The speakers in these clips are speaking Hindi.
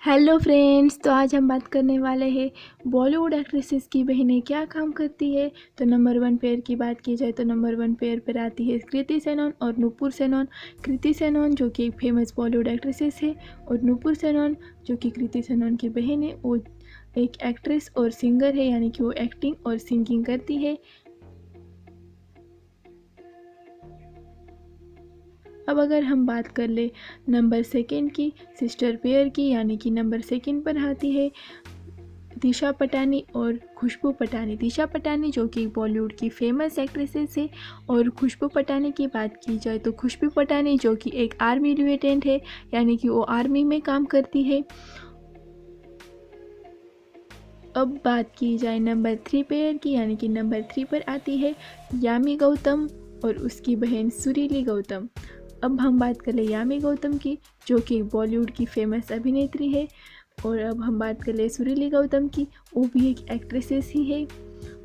हेलो फ्रेंड्स, तो आज हम बात करने वाले हैं बॉलीवुड एक्ट्रेसेस की बहनें क्या काम करती है। तो नंबर 1 पेयर की बात की जाए तो नंबर 1 पेयर पर आती है कृति सेनन और नुपुर सेनन। कृति सेनन जो कि एक फेमस बॉलीवुड एक्ट्रेसेस है और नुपुर सेनन जो कि कृति सेनन की बहन है, वो एक एक्ट्रेस और सिंगर है, यानी कि वो एक्टिंग और सिंगिंग करती है। अब अगर हम बात कर ले नंबर 2 की सिस्टर पेयर की, यानी कि नंबर 2 पर आती है दिशा पटानी और खुशबू पटानी। दिशा पटानी जो कि बॉलीवुड की फेमस एक्ट्रेसेस है और खुशबू पटानी की बात की जाए तो खुशबू पटानी जो कि एक आर्मी लिeutenant है, यानी कि वो आर्मी में काम करती है। अब बात की जाए नंबर 3 पेयर की, यानी कि नंबर 3 पर आती है यामी गौतम और उसकी बहन सुरीली गौतम। अब हम बात कर ले यामी गौतम की, जो कि बॉलीवुड की फेमस अभिनेत्री है। और अब हम बात कर ले सुरीली गौतम की, वो भी एक एक्ट्रेसेस ही है।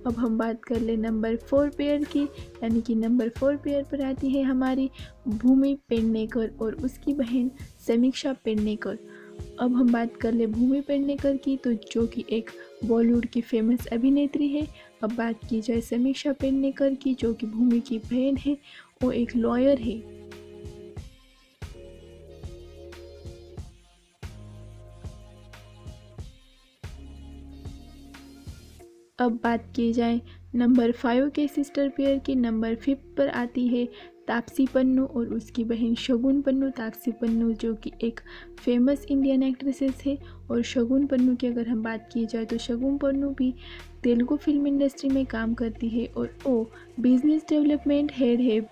अब हम बात कर ले नंबर 4 पेयर की, यानी कि नंबर 4 पेयर पर आती है हमारी भूमि पेडनेकर और उसकी बहन समीक्षा पेडनेकर। अब हम बात कर ले भूमि पेडनेकर की, तो जो कि एक बॉलीवुड की फेमस अभिनेत्री है। अब बात की जाए समीक्षा पेडनेकर की, जो कि भूमि की बहन है, वो एक लॉयर है। अब बात की जाए नंबर 5 के सिस्टर पेयर की, नंबर 5 पर आती है तापसी पन्नू और उसकी बहन शगुन पन्नू। तापसी पन्नू जो कि एक फेमस इंडियन एक्ट्रेसेस है और शगुन पन्नू की अगर हम बात की जाए तो शगुन पन्नू भी तेलुगु फिल्म इंडस्ट्री में काम करती है और वो बिजनेस डेवलपमेंट हेड है।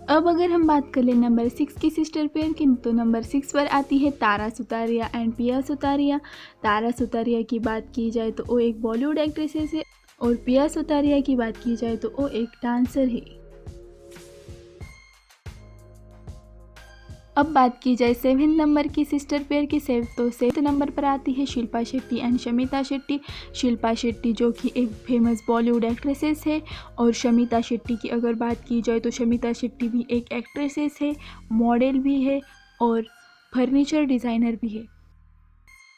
अब अगर हम बात कर ले नंबर 6 की सिस्टर पेयर की, तो नंबर 6 पर आती है तारा सुतारिया एंड पिया सुतारिया। तारा सुतारिया की बात की जाए तो वो एक बॉलीवुड एक्ट्रेसेस है और पिया सुतारिया की बात की जाए तो वो एक डांसर है। अब बात की जाए 7 नंबर की सिस्टर पेयर की, 7 नंबर पर आती है शिल्पा शेट्टी एंड शमिता शेट्टी। शिल्पा शेट्टी जो कि एक फेमस बॉलीवुड एक्ट्रेसेस है और शमिता शेट्टी की अगर बात की जाए तो शमिता शेट्टी भी एक एक्ट्रेसेस है, मॉडल भी है और फर्नीचर डिज़ाइनर भी है।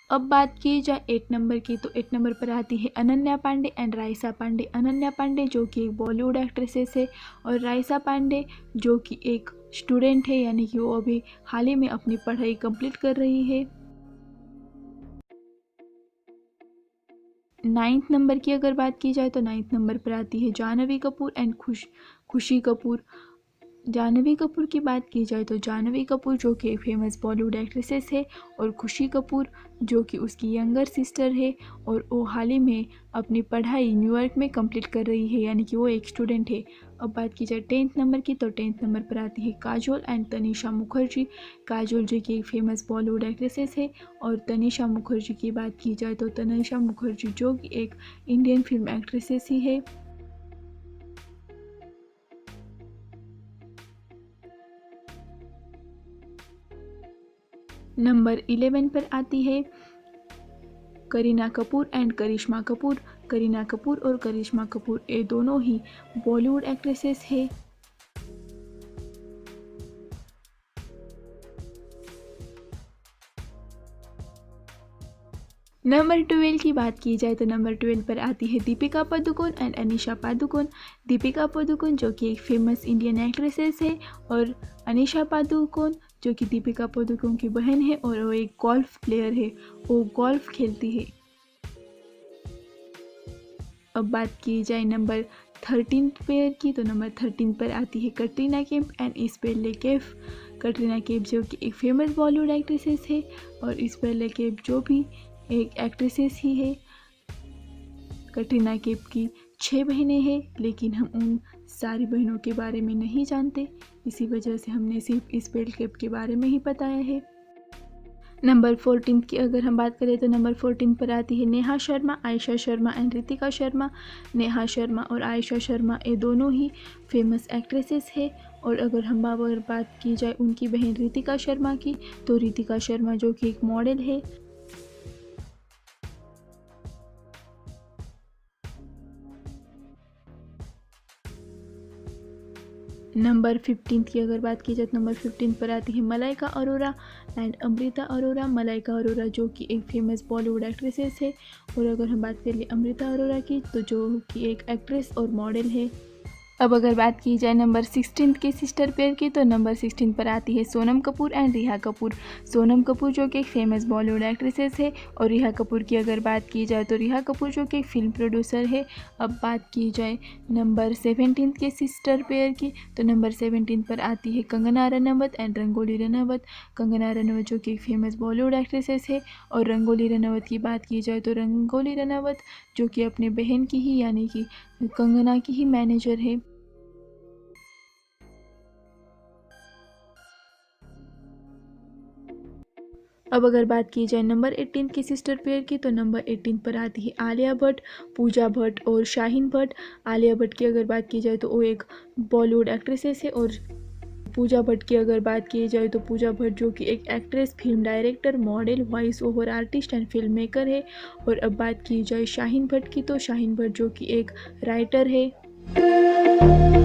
अब बात की जाए 8 नंबर की, तो 8 नंबर पर आती है अनन्या पांडे एंड राइसा पांडे। अनन्या पांडे जो कि एक बॉलीवुड एक्ट्रेसेस है और राइसा पांडे जो कि एक स्टूडेंट है, यानी कि वो अभी हाल ही में अपनी पढ़ाई कंप्लीट कर रही है। 9th नंबर की अगर बात की जाए तो 9th नंबर पर आती है जानवी कपूर एंड खुशी कपूर। जानवी कपूर की बात की जाए तो जानवी कपूर जो कि एक फेमस बॉलीवुड एक्ट्रेसेस है और खुशी कपूर जो कि उसकी यंगर सिस्टर है और वो हाल ही में अपनी पढ़ाई न्यूयॉर्क में कंप्लीट कर रही है, यानी कि वो एक स्टूडेंट है। अब बात की जाए 10th नंबर की, तो 10th नंबर पर आती है काजोल एंड तनिषा मुखर्जी। काजोल जो कि एक फेमस बॉलीवुड एक्ट्रेसेस है और तनिषा मुखर्जी की बात की जाए तो तनिषा मुखर्जी जो कि एक इंडियन फिल्म एक्ट्रेसेस ही है। नंबर 11 पर आती है करीना कपूर एंड करिश्मा कपूर। करीना कपूर और करिश्मा कपूर ये दोनों ही बॉलीवुड एक्ट्रेसेस है। नंबर 12 की बात की जाए तो नंबर 12 पर आती है दीपिका पादुकोण एंड अनीशा पादुकोण। दीपिका पादुकोण जो कि एक फेमस इंडियन एक्ट्रेसेस है और अनीशा पादुकोण जो कि दीपिका पादुकोण की बहन है और वो एक गोल्फ प्लेयर है, वो गोल्फ खेलती है। अब बात की जाए नंबर 13 पेयर की, तो नंबर 13 पर आती है कटरीना कैफ एंड इस्बेला कैफ। कटरीना कैफ जो कि एक फेमस बॉलीवुड एक्ट्रेसेस है और इस्बेला कैफ जो भी एक एक्ट्रेसेस ही है। कटरीना कैफ की 6 बहनें हैं, लेकिन हम उन सारी बहनों के बारे में नहीं जानते, इसी वजह से हमने सिर्फ इस्बेला कैफ के बारे में ही बताया है। नंबर 14 की अगर हम बात करें तो नंबर 14 पर आती है नेहा शर्मा, आयशा शर्मा एंड रितिका शर्मा। नेहा शर्मा और आयशा शर्मा ये दोनों ही फेमस एक्ट्रेसेस है और अगर हम अगर बात की जाए उनकी बहन रितिका शर्मा की, तो रितिका शर्मा जो कि एक मॉडल है। नंबर 15 की अगर बात की जाए तो नंबर 15 पर आती है मलाइका अरोरा एंड अमृता अरोरा। मलाइका अरोरा जो कि एक फेमस बॉलीवुड एक्ट्रेसेस है, और अगर हम बात करें अमृता अरोरा की तो जो कि एक एक्ट्रेस और मॉडल है। अब अगर बात की जाए नंबर 16 के सिस्टर पेयर की तो नंबर 16 पर आती है सोनम कपूर एंड रिहा कपूर। सोनम कपूर जो कि एक फेमस बॉलीवुड एक्ट्रेसेस है, और रिहा कपूर की अगर बात की जाए तो रिहा कपूर जो कि एक फिल्म प्रोड्यूसर है। अब बात की जाए नंबर 17 के सिस्टर पेयर की तो नंबर 17 पर आती है कंगना रनावत एंड रंगोली रनावत। कंगना रनावत जो कि एक फेमस बॉलीवुड एक्ट्रेसेस है, और रंगोली रनावत की बात की जाए तो रंगोली रनावत जो कि अपने बहन की ही यानी कि कंगना की ही मैनेजर है। अब अगर बात की जाए नंबर 18 की सिस्टर पेयर की तो नंबर 18 पर आती है आलिया भट्ट, पूजा भट्ट और शाहीन भट्ट। आलिया भट्ट की अगर बात की जाए तो वो एक बॉलीवुड एक्ट्रेसेस है, और पूजा भट्ट की अगर बात की जाए तो पूजा भट्ट जो कि एक actress, film director, model, voice over artist and film maker है। और अब बात की जाए शाहीन भट्ट की तो शाहीन भट्ट जो कि एक राइटर है।